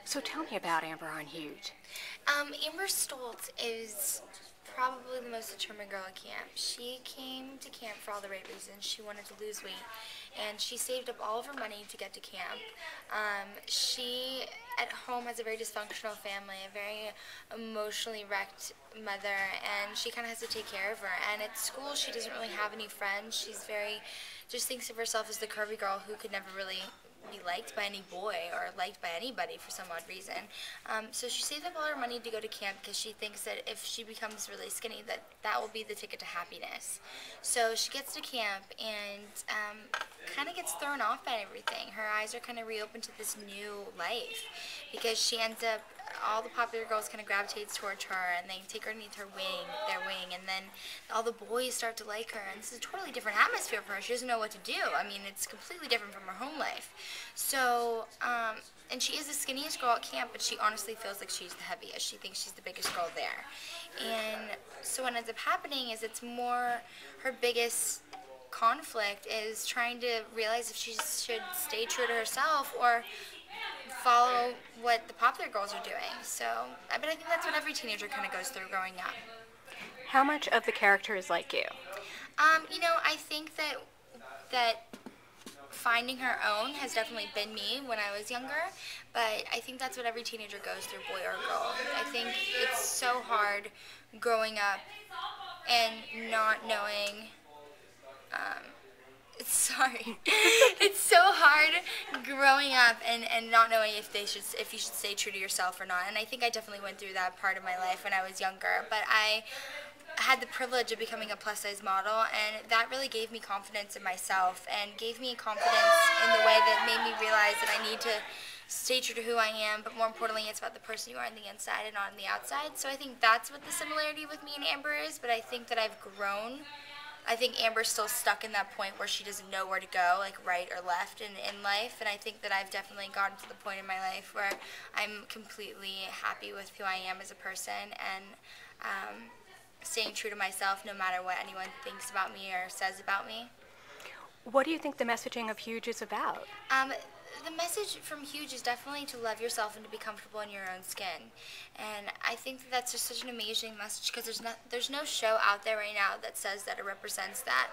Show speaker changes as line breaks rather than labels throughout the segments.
So tell me about Amber on Huge.
Amber Stoltz is probably the most determined girl at camp. She came to camp for all the right reasons. She wanted to lose weight, and she saved up all of her money to get to camp. She, at home, has a very dysfunctional family, a very emotionally wrecked mother, and she kind of has to take care of her. And at school, she doesn't really have any friends. She's just thinks of herself as the curvy girl who could never really be liked by any boy or liked by anybody for some odd reason. So she saved up all her money to go to camp because she thinks that if she becomes really skinny, that will be the ticket to happiness. So she gets to camp and kind of gets thrown off by everything. Her eyes are kind of reopened to this new life because she ends up, all the popular girls kind of gravitates towards her and they take her underneath their wing, and then all the boys start to like her, and this is a totally different atmosphere for her. She doesn't know what to do. I mean, it's completely different from her home life. So, and she is the skinniest girl at camp, but she honestly feels like she's the heaviest. She thinks she's the biggest girl there. And so what ends up happening is it's more, her biggest conflict is trying to realize if she should stay true to herself or follow what the popular girls are doing. So, but I think that's what every teenager kind of goes through growing up.
How much of the character is like you?
I think that finding her own has definitely been me when I was younger, but I think that's what every teenager goes through, boy or girl. I think it's so hard growing up and not knowing, sorry, it's so hard growing up and not knowing if you should stay true to yourself or not. And I think I definitely went through that part of my life when I was younger, but I had the privilege of becoming a plus-size model, and that really gave me confidence in myself and gave me confidence in the way that made me realize that I need to stay true to who I am, but more importantly, it's about the person you are on the inside and not on the outside. So I think that's what the similarity with me and Amber is, but I think that I've grown. I think Amber's still stuck in that point where she doesn't know where to go, like right or left in life, and I think that I've definitely gotten to the point in my life where I'm completely happy with who I am as a person, and staying true to myself no matter what anyone thinks about me or says about me.
What do you think the messaging of Huge is about?
The message from Huge is definitely to love yourself and to be comfortable in your own skin. And I think that that's just such an amazing message because there's no show out there right now that says that or represents that.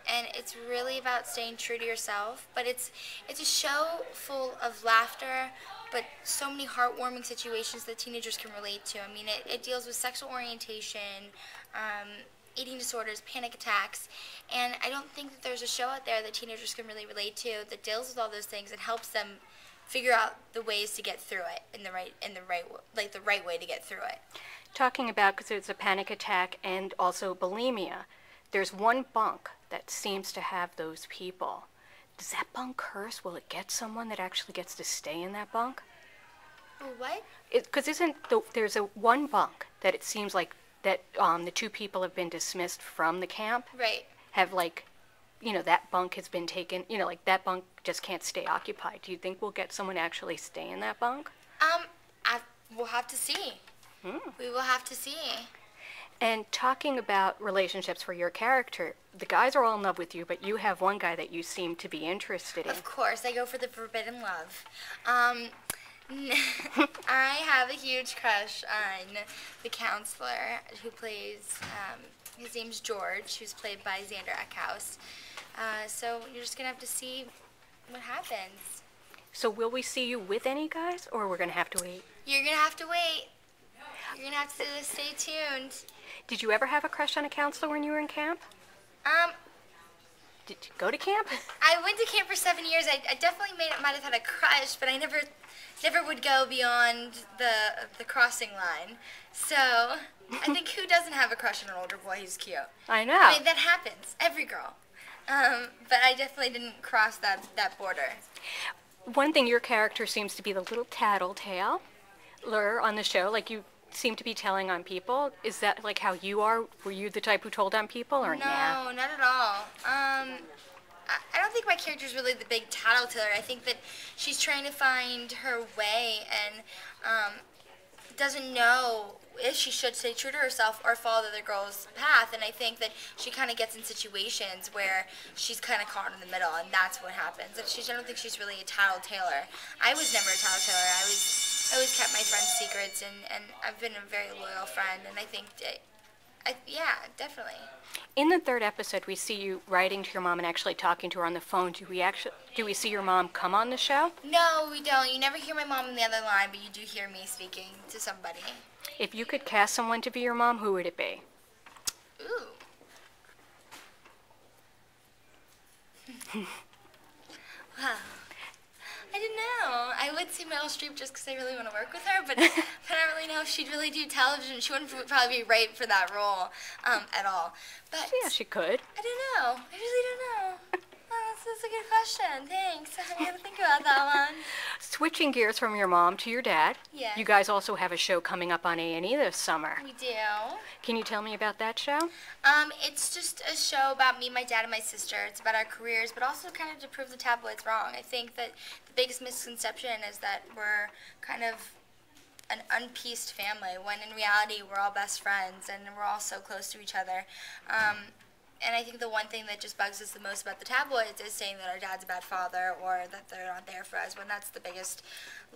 And it's really about staying true to yourself, but it's a show full of laughter, but so many heartwarming situations that teenagers can relate to. I mean, it deals with sexual orientation, eating disorders, panic attacks, and I don't think that there's a show out there that teenagers can really relate to that deals with all those things and helps them figure out the ways to get through it the right way to get through it.
Talking about, because it's a panic attack and also bulimia, there's one bunk that seems to have those people. Does that bunk curse? Will it get someone that actually gets to stay in that bunk?
What?
Because there's a one bunk that it seems like that the two people have been dismissed from the camp.
Right.
Have that bunk has been taken. That bunk just can't stay occupied. Do you think we'll get someone to actually stay in that bunk?
We'll have to see. We will have to see.
And talking about relationships for your character, the guys are all in love with you, but you have one guy that you seem to be interested in.
Of course, I go for the forbidden love. I have a huge crush on the counselor who plays, his name's George, who's played by Xander Eckhouse. So you're just going to have to see what happens.
So will we see you with any guys, or we're going to have to wait?
You're going to have to wait. You're going to have to stay tuned.
Did you ever have a crush on a counselor when you were in camp? Did you go to camp?
I went to camp for 7 years. I definitely might have had a crush, but I never would go beyond the crossing line. So I think who doesn't have a crush on an older boy who's cute?
I know.
I mean, that happens. Every girl. But I definitely didn't cross that border.
One thing, your character seems to be the little tattletale on the show. Like, you seem to be telling on people. Is that like how you are? Were you the type who told on people, or
no? No, not at all. I don't think my character's really the big tattletale. I think that she's trying to find her way and doesn't know if she should stay true to herself or follow the other girl's path. And I think that she kind of gets in situations where she's kind of caught in the middle, and that's what happens. And I don't think she's really a tattletailer. I was never a tattletailer. I always kept my friends' secrets, and I've been a very loyal friend, and I think, yeah, definitely.
In the third episode, we see you writing to your mom and actually talking to her on the phone. Do we see your mom come on the show?
No, we don't. You never hear my mom on the other line, but you do hear me speaking to somebody.
If you could cast someone to be your mom, who would it be?
Ooh. Wow. I don't know. I would say Meryl Streep just because I really want to work with her, but I don't really know if she'd really do television. She wouldn't probably be right for that role at all. But
Yeah, she could.
I don't know. I really don't know. Oh, that's a good question. Thanks. I got to think about that one.
Switching gears from your mom to your dad.
Yes.
You guys also have a show coming up on A&E this summer.
We do.
Can you tell me about that show?
It's just a show about me, my dad, and my sister. It's about our careers, but also kind of to prove the tabloids wrong. I think that the biggest misconception is that we're kind of an unpieced family, when in reality we're all best friends and we're all so close to each other. And I think the one thing that just bugs us the most about the tabloids is saying that our dad's a bad father or that they're not there for us, when that's the biggest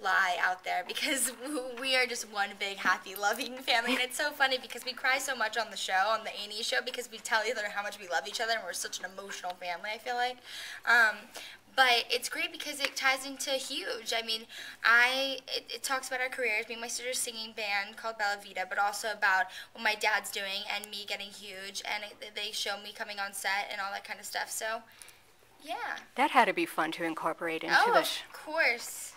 lie out there, because we are just one big, happy, loving family. And it's so funny because we cry so much on the show, on the A&E show, because we tell each other how much we love each other, and we're such an emotional family, I feel like. But it's great because it ties into Huge. I mean, it talks about our careers, me and my sister's singing band called Bella Vita, but also about what my dad's doing and me getting Huge, and they show me coming on set and all that kind of stuff. So, yeah.
That had to be fun to incorporate into the show.
Of course.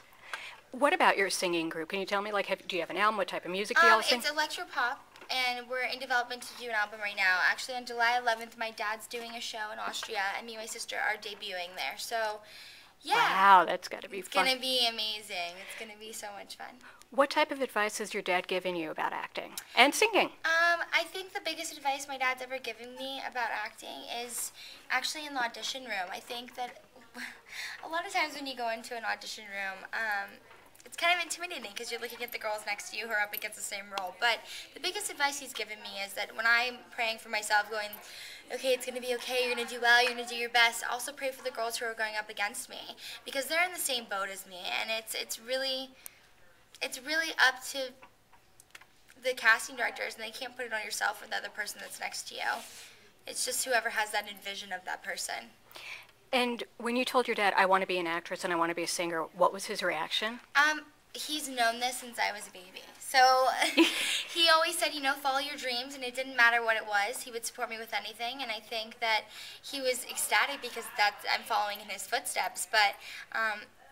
What about your singing group? Can you tell me, do you have an album? What type of music do you all sing?
It's electropop, and we're in development to do an album right now. Actually, on July 11th, my dad's doing a show in Austria, and me and my sister are debuting there. So, yeah.
Wow, that's got to be fun.
It's going to be amazing. It's going to be so much fun.
What type of advice has your dad given you about acting and singing?
I think the biggest advice my dad's ever given me about acting is actually in the audition room. I think that a lot of times when you go into an audition room, it's kind of intimidating because you're looking at the girls next to you who are up against the same role. But the biggest advice he's given me is that when I'm praying for myself, going, okay, it's going to be okay, you're going to do well, you're going to do your best, also pray for the girls who are going up against me, because they're in the same boat as me, and it's really up to the casting directors, and they can't put it on yourself or the other person that's next to you. It's just whoever has that envision of that person.
And when you told your dad, I want to be an actress and I want to be a singer, what was his reaction?
He's known this since I was a baby. So he always said, follow your dreams, and it didn't matter what it was. He would support me with anything, and I think that he was ecstatic because I'm following in his footsteps. But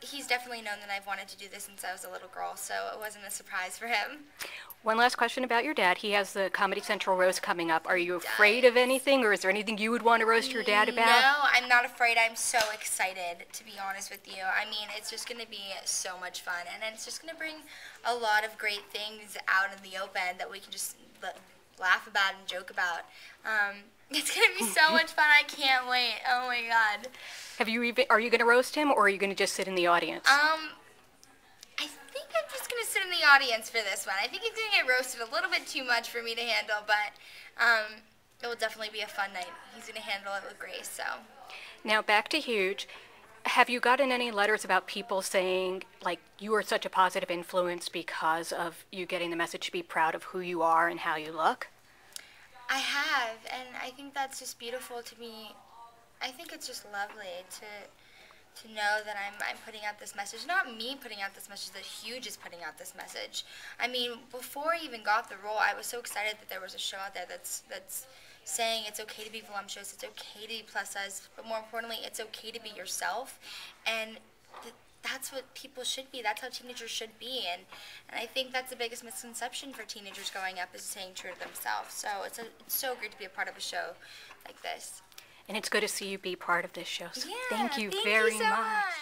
he's definitely known that I've wanted to do this since I was a little girl, so it wasn't a surprise for him.
One last question about your dad. He has the Comedy Central roast coming up. Are you afraid of anything, or is there anything you would want to roast your dad about?
No, I'm not afraid. I'm so excited, to be honest with you. I mean, it's just going to be so much fun, and it's just going to bring a lot of great things out in the open that we can just laugh about and joke about. It's going to be so much fun. I can't wait. Oh, my God.
Are you going to roast him, or are you going to just sit in the audience?
I think I'm just going to sit in the audience for this one. I think he's going to get roasted a little bit too much for me to handle, but it will definitely be a fun night. He's going to handle it with grace, so.
Now, back to Huge. Have you gotten any letters about people saying, you are such a positive influence because of you getting the message to be proud of who you are and how you look?
I have, and I think that's just beautiful to me. I think it's just lovely to know that I'm putting out this message. Not me putting out this message, that Huge is putting out this message. I mean, before I even got the role, I was so excited that there was a show out there that's saying it's okay to be voluptuous, it's okay to be plus size, but more importantly, it's okay to be yourself. And that's what people should be. That's how teenagers should be. And I think that's the biggest misconception for teenagers growing up, is staying true to themselves. So it's so great to be a part of a show like this.
And it's good to see you be part of this show. So
yeah,
thank you
thank
very
you so
much.
much.